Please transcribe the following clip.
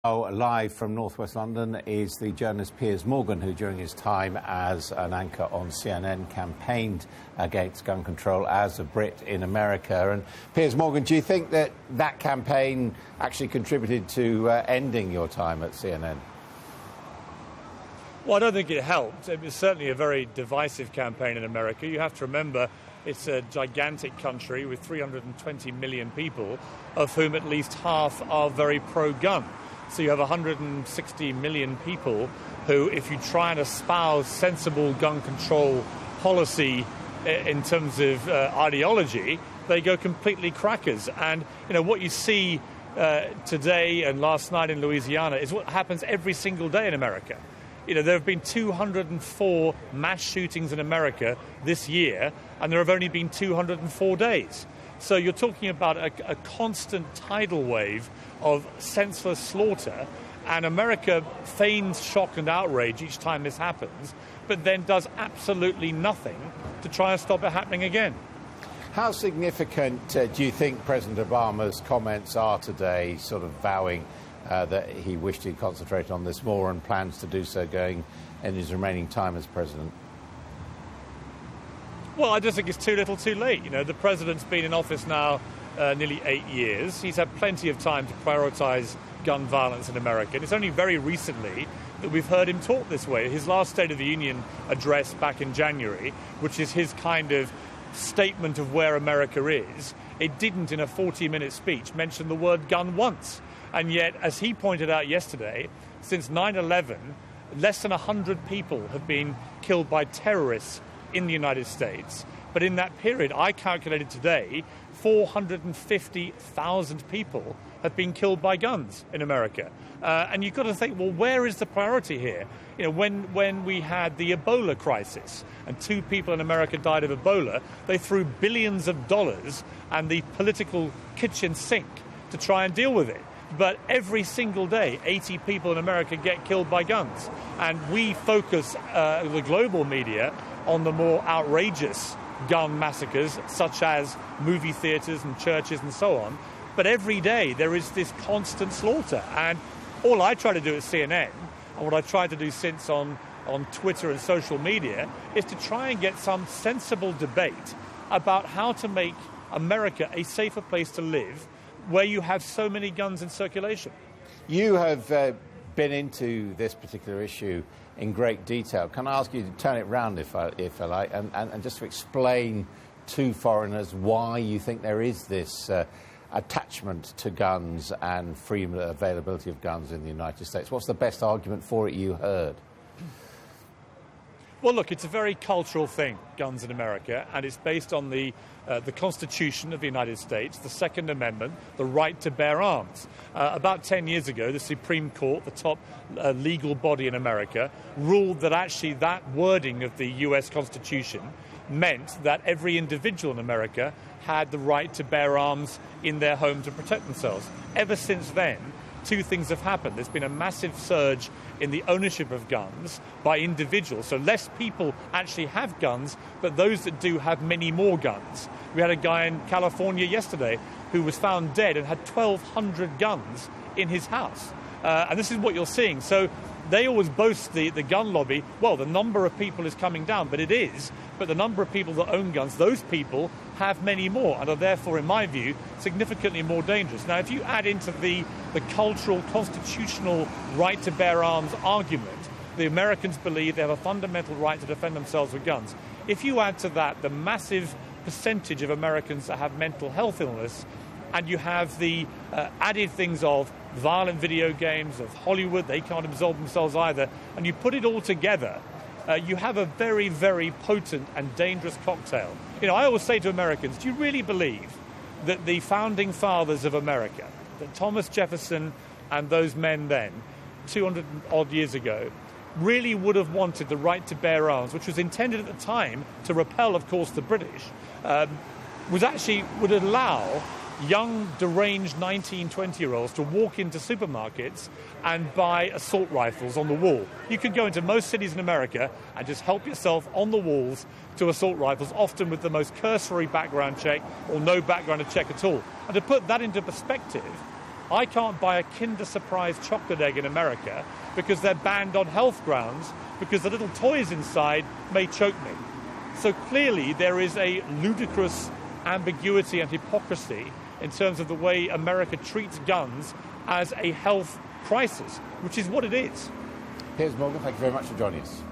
Live from northwest London is the journalist Piers, who during his time as an anchor on CNN campaigned against gun control as a Brit in America. And Piers, do you think that that campaign actually contributed to ending your time at CNN? Well, I don't think it helped. It was certainly a very divisive campaign in America. You have to remember it's a gigantic country with 320 million people, of whom at least half are very pro-gun. So you have 160 million people who, if you try and espouse sensible gun control policy in terms of ideology, they go completely crackers. And, what you see today and last night in Louisiana is what happens every single day in America. There have been 204 mass shootings in America this year, and there have only been 204 days. So you're talking about a constant tidal wave of senseless slaughter, and America feigns shock and outrage each time this happens, but then does absolutely nothing to try and stop it happening again. How significant do you think President Obama's comments are today, sort of vowing that he wished he'd concentrated on this more and plans to do so going in his remaining time as president? Well, I just think it's too little too late. The president's been in office now nearly 8 years. He's had plenty of time to prioritise gun violence in America. And it's only very recently that we've heard him talk this way. His last State of the Union address back in January, which is his kind of statement of where America is, it didn't, in a 40-minute speech, mention the word gun once. And yet, as he pointed out yesterday, since 9/11, less than 100 people have been killed by terrorists in the United States. But in that period, I calculated today, 450,000 people have been killed by guns in America. And you've got to think, well, where is the priority here? When we had the Ebola crisis and 2 people in America died of Ebola, they threw billions of dollars and the political kitchen sink to try and deal with it. But every single day, 80 people in America get killed by guns. And we focus, the global media, on the more outrageous gun massacres, such as movie theatres and churches and so on. But every day there is this constant slaughter. And all I try to do at CNN, and what I've tried to do since on Twitter and social media, is to try and get some sensible debate about how to make America a safer place to live where you have so many guns in circulation. You have been into this particular issue in great detail. Can I ask you to turn it round, if I like, and just to explain to foreigners why you think there is this attachment to guns and free availability of guns in the United States? What's the best argument for it you heard? Well, look, it's a very cultural thing, guns in America, and it's based on the Constitution of the United States, the Second Amendment, the right to bear arms. About 10 years ago, the Supreme Court, the top legal body in America, ruled that actually that wording of the U.S. Constitution meant that every individual in America had the right to bear arms in their home to protect themselves. Ever since then, 2 things have happened. There's been a massive surge in the ownership of guns by individuals. So less people actually have guns, but those that do have many more guns. We had a guy in California yesterday who was found dead and had 1,200 guns in his house. And this is what you're seeing. So they always boast, the gun lobby, well, the number of people is coming down, but it is. But the number of people that own guns, those people have many more and are therefore, in my view, significantly more dangerous. Now, if you add into the cultural, constitutional right to bear arms argument, the Americans believe they have a fundamental right to defend themselves with guns. If you add to that the massive percentage of Americans that have mental health illness, and you have the added things of violent video games, of Hollywood, they can't absolve themselves either, and you put it all together, you have a very, very potent and dangerous cocktail. I always say to Americans, do you really believe that the founding fathers of America, that Thomas Jefferson and those men then, 200-odd years ago, really would have wanted the right to bear arms, which was intended at the time to repel, of course, the British, would allow young, deranged 19, 20-year-olds to walk into supermarkets and buy assault rifles on the wall. You could go into most cities in America and just help yourself on the walls to assault rifles, often with the most cursory background check or no background check at all. And to put that into perspective, I can't buy a Kinder Surprise chocolate egg in America because they're banned on health grounds because the little toys inside may choke me. So clearly there is a ludicrous ambiguity and hypocrisy in terms of the way America treats guns as a health crisis, which is what it is. Piers Morgan, thank you very much for joining us.